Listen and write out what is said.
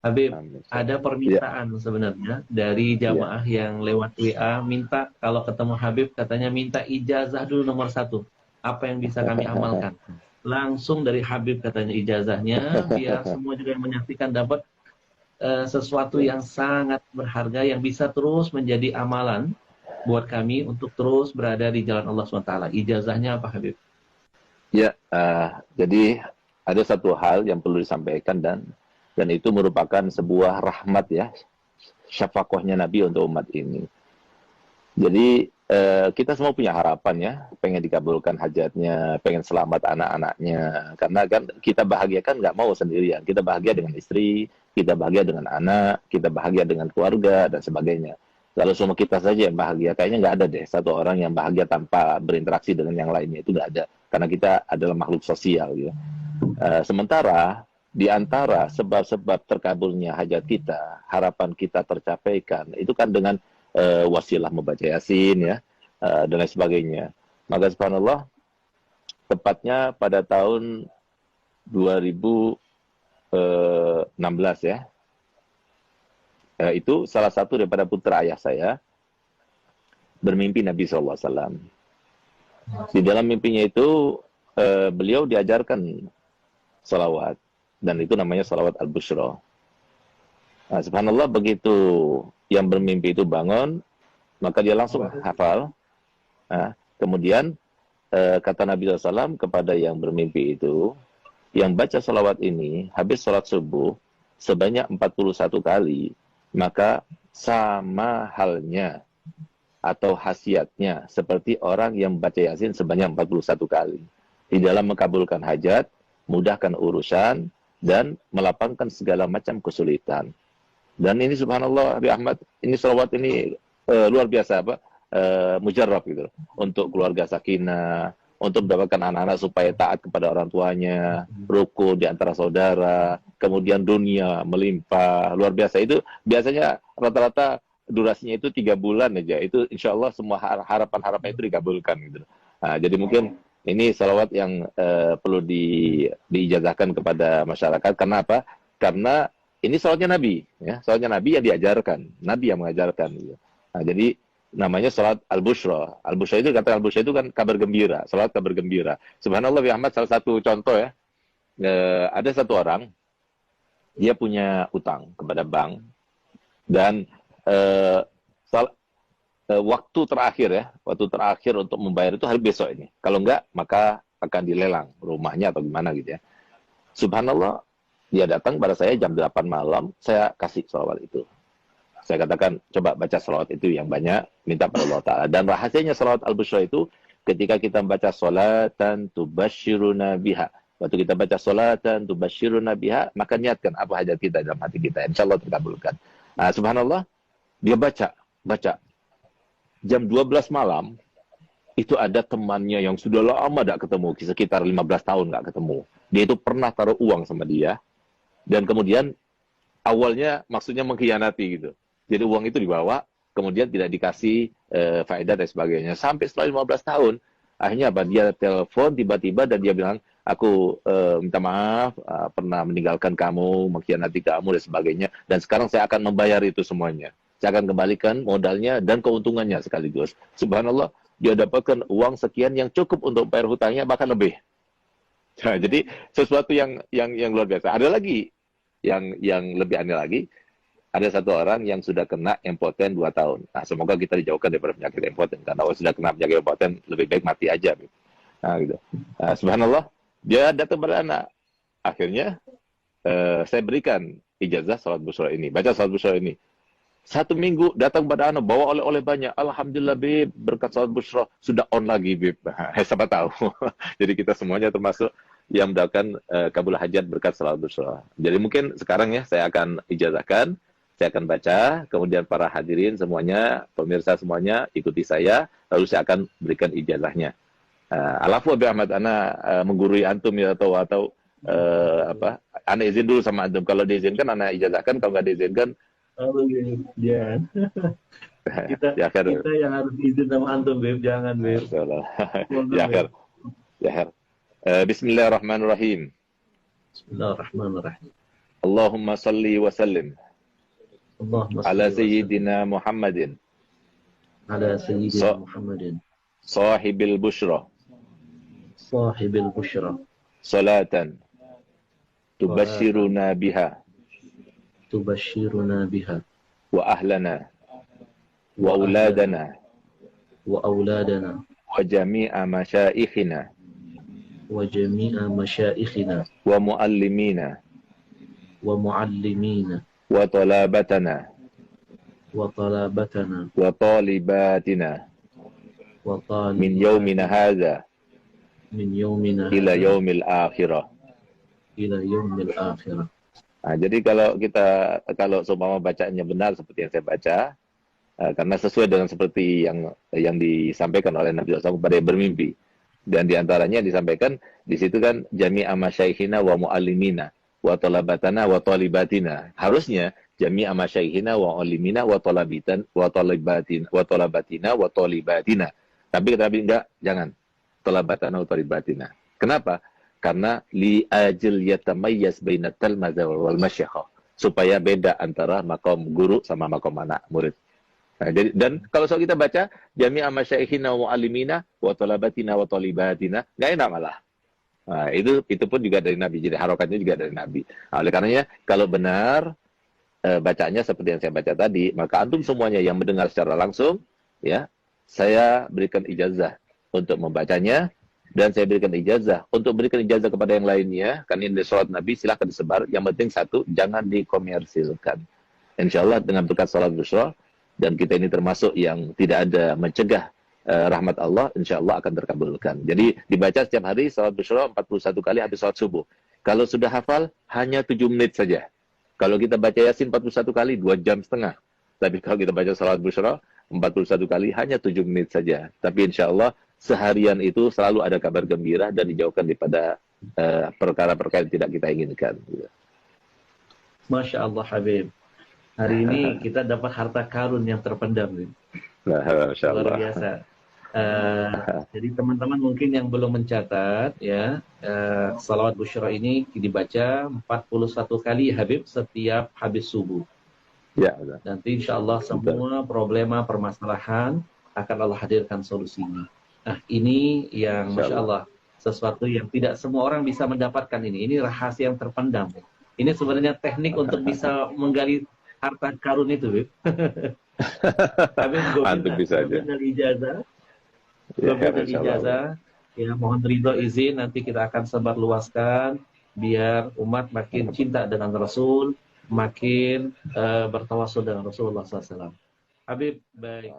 Habib, Amin. ada Ya. permintaan sebenarnya dari Ya. jamaah yang lewat WA minta kalau ketemu Habib katanya minta ijazah dulu nomor satu. Apa yang bisa kami amalkan? Langsung dari Habib katanya ijazahnya, biar semua juga yang menyaksikan dapat sesuatu Ya. yang sangat berharga yang bisa terus menjadi amalan buat kami untuk terus berada di jalan Allah SWT. Ijazahnya apa Habib? Ya, jadi ada satu hal yang perlu disampaikan dan itu merupakan sebuah rahmat ya, syafaqahnya Nabi untuk umat ini. Jadi kita semua punya harapan ya, pengen dikabulkan hajatnya, pengen selamat anak-anaknya. Karena kan kita bahagia kan nggak mau sendirian. Kita bahagia dengan istri, kita bahagia dengan anak, kita bahagia dengan keluarga dan sebagainya. Kalau semua kita saja yang bahagia, kayaknya nggak ada deh satu orang yang bahagia tanpa berinteraksi dengan yang lainnya. Itu nggak ada. Karena kita adalah makhluk sosial. Ya. Sementara di antara sebab-sebab terkabulnya hajat kita, harapan kita tercapaikan, itu kan dengan wasilah membaca Yasin ya, dan lain sebagainya. Maka subhanallah, tepatnya pada tahun 2016 ya, itu salah satu daripada putra ayah saya bermimpi Nabi SAW. Di dalam mimpinya itu beliau diajarkan salawat, dan itu namanya salawat al-bushra. Nah, subhanallah, begitu yang bermimpi itu bangun, maka dia langsung hafal. Nah, kemudian kata Nabi SAW kepada yang bermimpi itu, yang baca salawat ini habis sholat subuh sebanyak 41 kali, maka sama halnya atau khasiatnya seperti orang yang baca Yasin sebanyak 41 kali. Di dalam mengabulkan hajat, mudahkan urusan, dan melapangkan segala macam kesulitan. Dan ini subhanallah, Abi Ahmad, ini salawat ini luar biasa apa? Mujarrab gitu. Untuk keluarga sakinah, untuk mendapatkan anak-anak supaya taat kepada orang tuanya, rukun di antara saudara, kemudian dunia melimpah, luar biasa. Itu biasanya rata-rata durasinya itu 3 bulan aja. Itu insya Allah semua harapan-harapan itu dikabulkan gitu. Nah, jadi mungkin ini salawat yang perlu diijazahkan kepada masyarakat. Karena apa? Karena ini salatnya Nabi, ya, salatnya Nabi yang diajarkan, Nabi yang mengajarkan. Gitu. Nah, jadi namanya salat al-bushra. Al-bushra itu, kata al-bushra itu kan kabar gembira, salat kabar gembira. Subhanallah, ya Ahmad, salah satu contoh ya, ada satu orang, dia punya utang kepada bank, dan eh, waktu terakhir untuk membayar itu hari besok ini. Kalau enggak, maka akan dilelang rumahnya atau gimana gitu ya. Subhanallah, dia datang pada saya jam 8 malam, saya kasih salawat itu. Saya katakan, coba baca salawat itu yang banyak, minta pada Allah Ta'ala. Dan rahasianya salawat al-bushra itu, ketika kita baca salatan tubashiruna biha. Waktu kita baca salatan tubashiruna biha, maka niatkan apa hajat kita dalam hati kita. Insya Allah terkabulkan. Nah, subhanallah, dia baca. Jam 12 malam, itu ada temannya yang sudah lama tidak ketemu, sekitar 15 tahun nggak ketemu. Dia itu pernah taruh uang sama dia, dan kemudian awalnya maksudnya mengkhianati gitu. Jadi uang itu dibawa, kemudian tidak dikasih faedah dan sebagainya. Sampai setelah 15 tahun, akhirnya apa? Dia telepon tiba-tiba dan dia bilang, aku minta maaf, pernah meninggalkan kamu, mengkhianati kamu dan sebagainya. Dan sekarang saya akan membayar itu semuanya. Saya akan kembalikan modalnya dan keuntungannya sekaligus. Subhanallah, dia dapatkan uang sekian yang cukup untuk bayar hutangnya, bahkan lebih. Nah, jadi sesuatu yang luar biasa. Ada lagi yang lebih aneh lagi, ada satu orang yang sudah kena impoten 2 tahun. Nah, semoga kita dijauhkan daripada penyakit impoten. Karena kalau sudah kena penyakit impoten, lebih baik mati aja. Nah, gitu. Nah, subhanallah, dia datang pada anak. Akhirnya, saya berikan ijazah salat busra ini. Baca salat busra ini. 1 minggu datang pada anak, bawa oleh-oleh banyak. Alhamdulillah, Bib, berkat salat busra. Sudah on lagi, Bib. Siapa tahu. Jadi kita semuanya termasuk yang mendapatkan kabul hajat berkat salat busra. Jadi mungkin sekarang ya, saya akan ijazahkan. Saya akan baca, kemudian para hadirin semuanya, pemirsa semuanya, ikuti saya, lalu saya akan berikan ijazahnya. Alafu Abi Ahmad, ana menggurui antum ya, atau apa? Ana izin dulu sama antum. Kalau diizinkan, ana ijazahkan. Kalau nggak diizinkan, Oh, jangan. kita ya akhir. kita yang harus izin sama antum, Beb. Jangan, Beb. Mohon, Ya Beb. akhir. Ya akhir. Bismillahirrahmanirrahim. Bismillahirrahmanirrahim. Allahumma salli wa sallim Allahumma ala salli wa sallim sayyidina Muhammadin ala sayyidina Muhammadin sahibil bushra sahibil busyra salatan tubashiruna biha tubashiruna biha wa ahlana wa auladana wa auladana wa jami'a masyaikhina wa jami'a masyaikhina wa muallimina wa muallimina wa talabatana wa talabatana wa talibatina wa min yaumina hadha min yaumina ila hadha yaumil akhirah. ila yaumil akhirah. Nah, jadi kalau seumpama bacaannya benar seperti yang saya baca, karena sesuai dengan seperti yang disampaikan oleh Nabi SAW kepada yang bermimpi, dan diantaranya disampaikan di situ kan jami'a masyaikhina wa muallimina wa talabatana wa talibatina. Harusnya jami'a masyaikhina wa muallimina wa talabatina wa talibatina. Tapi kata Nabi enggak, jangan talabatana wa talibatina. Kenapa? Karena li ajil yatamayyaz baina talmadza wal masyayikh, supaya beda antara makom guru sama makom anak murid. Nah, jadi, dan kalau soal kita baca jami'a masyaikhina wa muallimina wa talabatina wa talibatina, enggak enak malah. Nah, itu pun juga dari Nabi. Jadi harokatnya juga dari Nabi. Nah, oleh karenanya kalau benar bacaannya seperti yang saya baca tadi, maka antum semuanya yang mendengar secara langsung, ya, saya berikan ijazah untuk membacanya, dan saya berikan ijazah untuk berikan ijazah kepada yang lainnya. Kan ini sholat Nabi, silahkan disebar. Yang penting satu, jangan dikomersilkan. Insya Allah dengan berkat sholat busyra, dan kita ini termasuk yang tidak ada mencegah rahmat Allah, insya Allah akan terkabulkan. Jadi dibaca setiap hari sholat busyra 41 kali habis sholat subuh. Kalau sudah hafal, hanya 7 menit saja. Kalau kita baca Yasin 41 kali, 2,5 jam. Tapi kalau kita baca sholat busyra 41 kali, hanya 7 menit saja. Tapi insya Allah seharian itu selalu ada kabar gembira dan dijauhkan daripada perkara-perkara yang tidak kita inginkan. Masya Allah Habib. Hari ini kita dapat harta karun yang terpendam. Nah, Masya Allah. Luar biasa. Jadi teman-teman mungkin yang belum mencatat, ya, salawat busyra ini dibaca 41 kali Habib setiap habis subuh. Ya, nanti insya Allah semua problema permasalahan akan Allah hadirkan solusinya. Nah, ini yang Masya Allah, sesuatu yang tidak semua orang bisa mendapatkan ini. Ini rahasia yang terpendam. Ini sebenarnya teknik untuk bisa menggali harta karun itu, Bib. Antum bisa aja. Ijazah. Ijazah. Ya, mohon ridho izin, nanti kita akan sebarluaskan biar umat makin cinta dengan Rasul, makin bertawasul dengan Rasulullah SAW. Habib, baik.